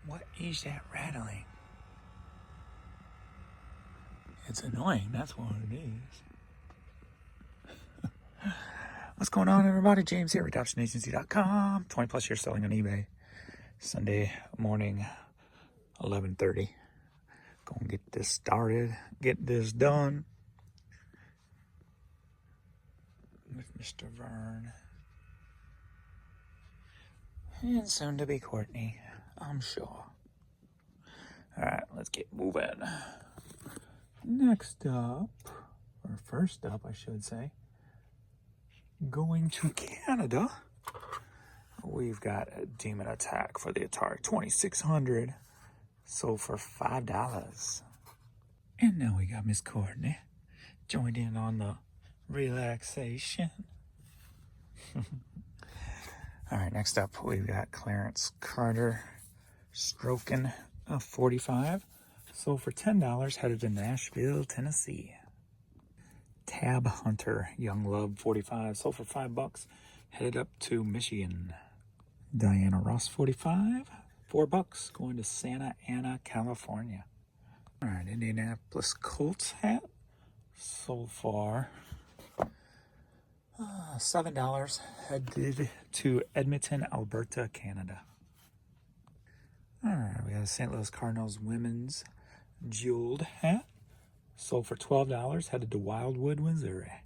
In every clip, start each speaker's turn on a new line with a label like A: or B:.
A: What is that rattling? It's annoying, that's what it is. What's going on, everybody? James here, redoptionagency.com. 20 plus years selling on eBay. Sunday morning, 11:30. Gonna get this started, get this done with Mr. Vern. And soon to be Courtney, I'm sure. Alright, let's get moving. Next up, or first up, I should say, going to Canada. We've got a Demon Attack for the Atari 2600, sold for $5. And now we got Miss Courtney joined in on the relaxation. All right, next up we've got Clarence Carter Stroking 45, sold for $10, headed to Nashville, Tennessee. Tab Hunter Young Love 45, sold for $5, headed up to Michigan. Diana Ross 45, $4, going to Santa Ana, California. All right, Indianapolis Colts hat, sold for $7, headed to Edmonton, Alberta, Canada. All right, we got a St. Louis Cardinals women's jeweled hat, sold for $12, headed to Wildwood, Missouri.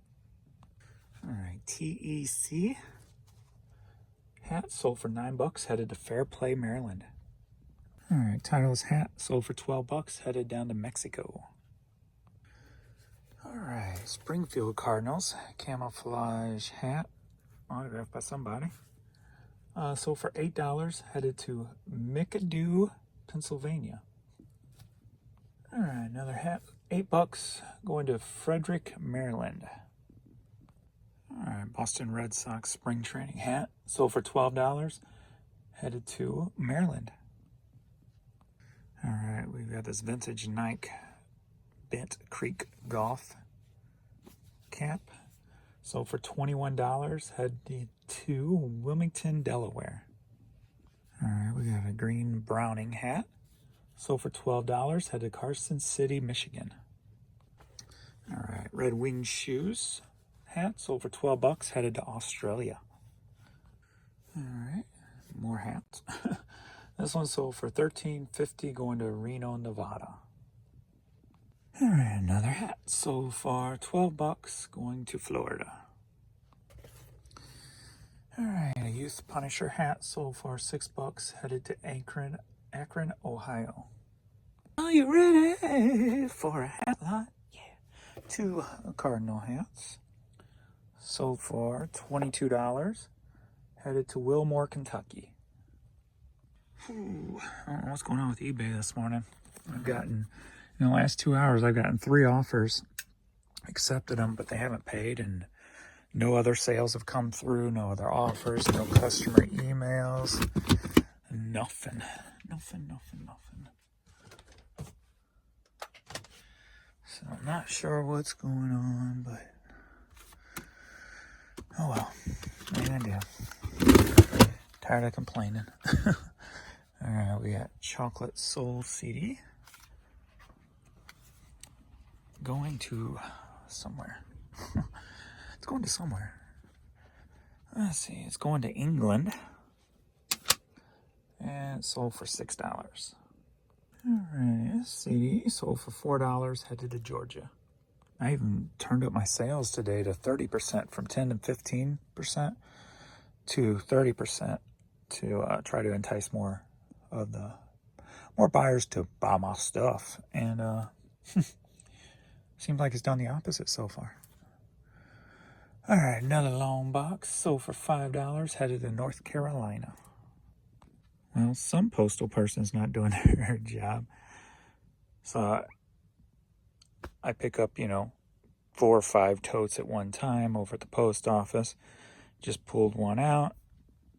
A: All right, TEC hat, sold for $9, headed to Fairplay, Maryland. All right, Titleist hat, sold for $12, headed down to Mexico. All right, Springfield Cardinals camouflage hat, autographed by somebody, sold for $8, headed to McAdoo, Pennsylvania. All right, another hat, $8, going to Frederick, Maryland. All right, Boston Red Sox spring training hat, sold for $12, headed to Maryland. All right, we've got this vintage Nike Bent Creek Golf cap, sold for $21, headed to Wilmington, Delaware. All right, we got a green Browning hat, sold for $12, headed to Carson City, Michigan. All right, Red Wing shoes hat, sold for $12, headed to Australia. All right, more hats. This one sold for $13.50, going to Reno, Nevada. All right, another hat sold for $12, going to Florida. All right, a Youth Punisher hat sold for $6, headed to Akron, Ohio. Are you ready for a hat lot? Yeah. 2 Cardinal hats sold for $22, headed to Wilmore, Kentucky. Ooh, I don't know what's going on with eBay this morning. I've gotten, in the last 2 hours, I've gotten 3 offers, accepted them, but they haven't paid, and no other sales have come through, no other offers, no customer emails, nothing. So I'm not sure what's going on, but oh well, what are you gonna do? Tired of complaining. All right, we got Chocolate Soul CD. Going to somewhere. It's going to somewhere. Let's see, it's going to England. And it sold for $6. All right, CD sold for $4, headed to Georgia. I even turned up my sales today to 30% from 10 to 15% to 30% to try to entice more buyers to buy my stuff, and seems like it's done the opposite so far. All right, another long box sold for $5, headed to North Carolina. Well, some postal person's not doing their job, so I pick up 4 or 5 totes at one time over at the post office. Just pulled one out,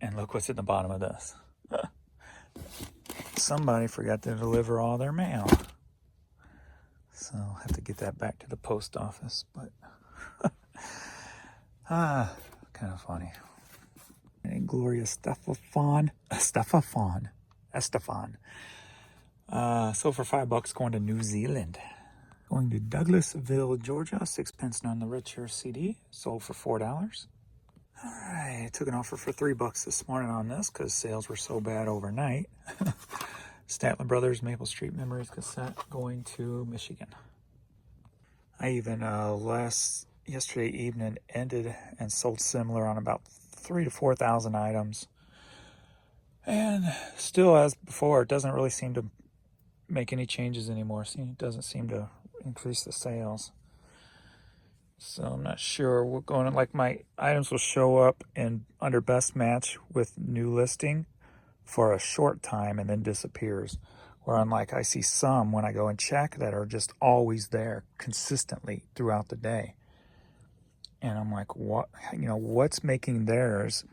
A: and look what's at the bottom of this. Somebody forgot to deliver all their mail. So I'll have to get that back to the post office, but kind of funny. And Gloria Stefan Estefan. Sold for $5, going to New Zealand. Going to Douglasville, Georgia, 6 pence none the richer CD. Sold for $4. All right, took an offer for $3 this morning on this because sales were so bad overnight. Statler Brothers Maple Street Memories cassette going to Michigan. I even yesterday evening ended and sold similar on about 3,000 to 4,000 items, and still as before, it doesn't really seem to make any changes anymore. It doesn't seem to increase the sales. So I'm not sure what's going on. Like, my items will show up in under best match with new listing for a short time and then disappears. Where unlike I see some when I go and check that are just always there consistently throughout the day. And I'm like, what, what's making theirs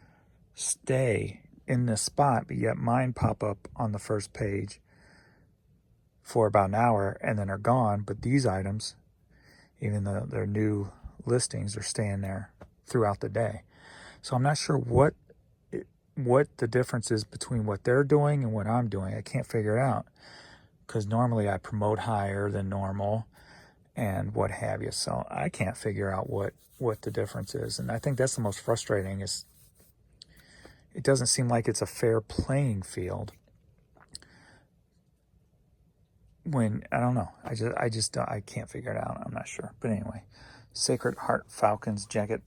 A: stay in this spot, but yet mine pop up on the first page for about an hour and then are gone. But these items, even though they're new listings, are staying there throughout the day. So I'm not sure what the difference is between what they're doing and what I'm doing. I can't figure it out because normally I promote higher than normal and what have you. So I can't figure out what the difference is. And I think that's the most frustrating, is it doesn't seem like it's a fair playing field when, I don't know. I can't figure it out. I'm not sure. But anyway, Sacred Heart Falcons jacket.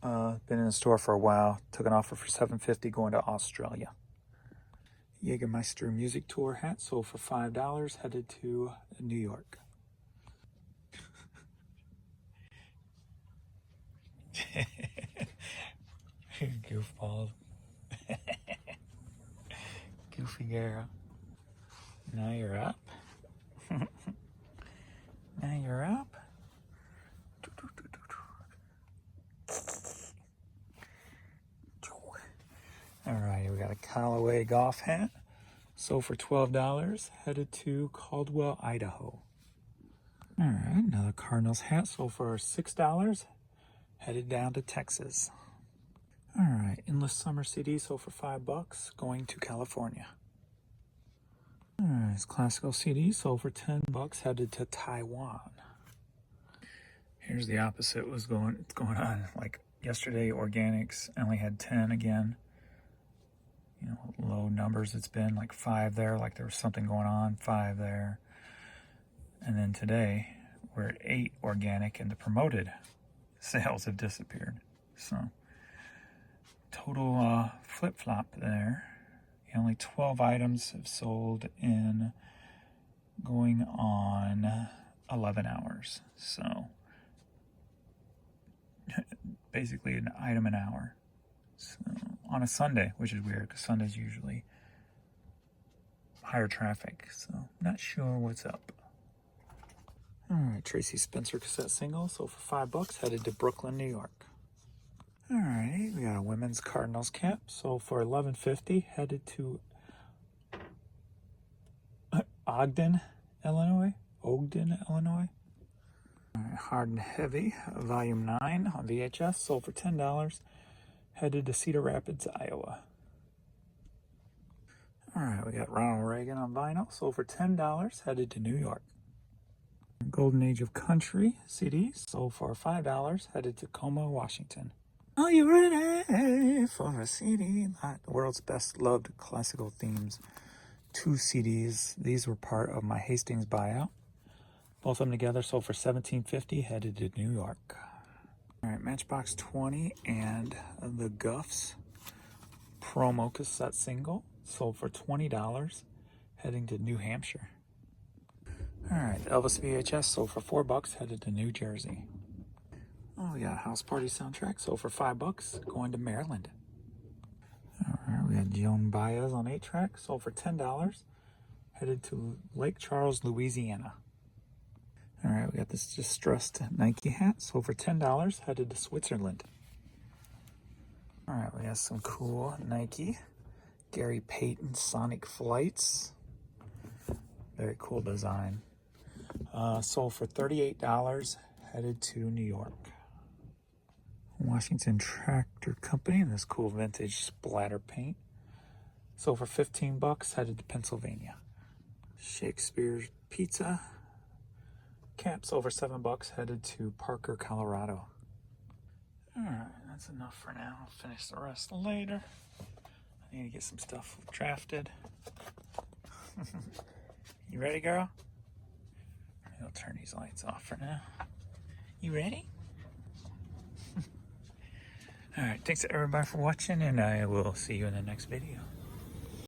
A: Been in the store for a while. Took an offer for $7.50 going to Australia. Jägermeister Music Tour hat sold for $5, headed to New York. Goofballs. Goofy girl. Now you're up. Now you're up. Alright, we got a Callaway golf hat. Sold for $12, headed to Caldwell, Idaho. Alright, another Cardinals hat. Sold for $6, headed down to Texas. Alright, Endless Summer CD. Sold for $5, going to California. Alright, this Classical CD. Sold for $10, headed to Taiwan. Here's the opposite it's going on. Like yesterday, organics, I only had 10 again. Low numbers. It's been like 5 there, like there was something going on, 5 there. And then today, we're at 8 organic, and the promoted sales have disappeared. So, total flip-flop there. Only 12 items have sold in going on 11 hours. So, basically an item an hour. So, on a Sunday, which is weird because Sunday's usually higher traffic. So, not sure what's up. Alright, Tracy Spencer cassette single, sold for $5, headed to Brooklyn, New York. Alright, we got a women's Cardinals cap, sold for $11.50, headed to Ogden, Illinois. Alright, Hard and Heavy, Volume 9 on VHS, sold for $10, headed to Cedar Rapids, Iowa. Alright, we got Ronald Reagan on vinyl, sold for $10, headed to New York. Golden Age of Country CD, sold for $5, headed to Tacoma, Washington. Are you ready for a CD? The world's best loved classical themes. 2 CDs. These were part of my Hastings buyout. Both of them together sold for $17.50, headed to New York. Alright, Matchbox 20 and the Guffs promo cassette single, sold for $20, heading to New Hampshire. Alright, Elvis VHS sold for $4, headed to New Jersey. Oh, we got a House Party soundtrack, sold for $5, going to Maryland. Alright, we got Joan Baez on 8-track, sold for $10, headed to Lake Charles, Louisiana. Alright, we got this distressed Nike hat, sold for $10, headed to Switzerland. Alright, we got some cool Nike Gary Payton Sonic Flights. Very cool design. Sold for $38, headed to New York. Washington Tractor Company, this cool vintage splatter paint. So for 15 bucks, headed to Pennsylvania. Shakespeare's Pizza. Caps over 7 bucks, headed to Parker, Colorado. Alright, that's enough for now. I'll finish the rest later. I need to get some stuff drafted. You ready, girl? I'll turn these lights off for now. You ready? Alright, thanks everybody for watching, and I will see you in the next video.